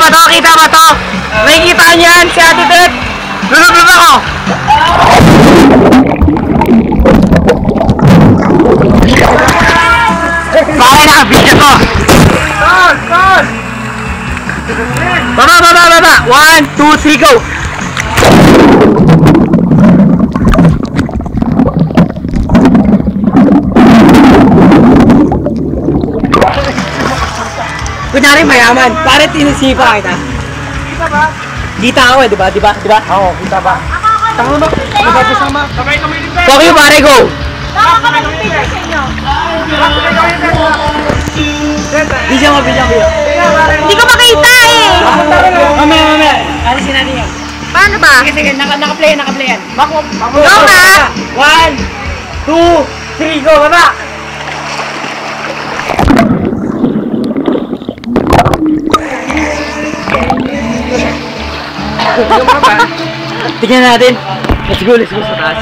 ba to? Kita ba to? Nakikita niyo yan si Ate Tet. Lulublob ako. Bakit nakabidya ko? Start! Baba! 1, 2, 3, go! Kunyari mayaman, pare tinisipa kita. Kita ba? Kita ako eh, di ba? Oo, kita ba? Tama ba? Magkakasama. Sabay kami din ba? Fuck you pare, go! Baka ka mag-picture sa inyo. Bidyan mo. Hindi ko makita eh. Mamaya. Alisin natin yan. Paano ba? Sige, naka-play yan. Bako. Go nga! 1, 2, 3, go! Baba! Tingnan natin. Let's go sa taas.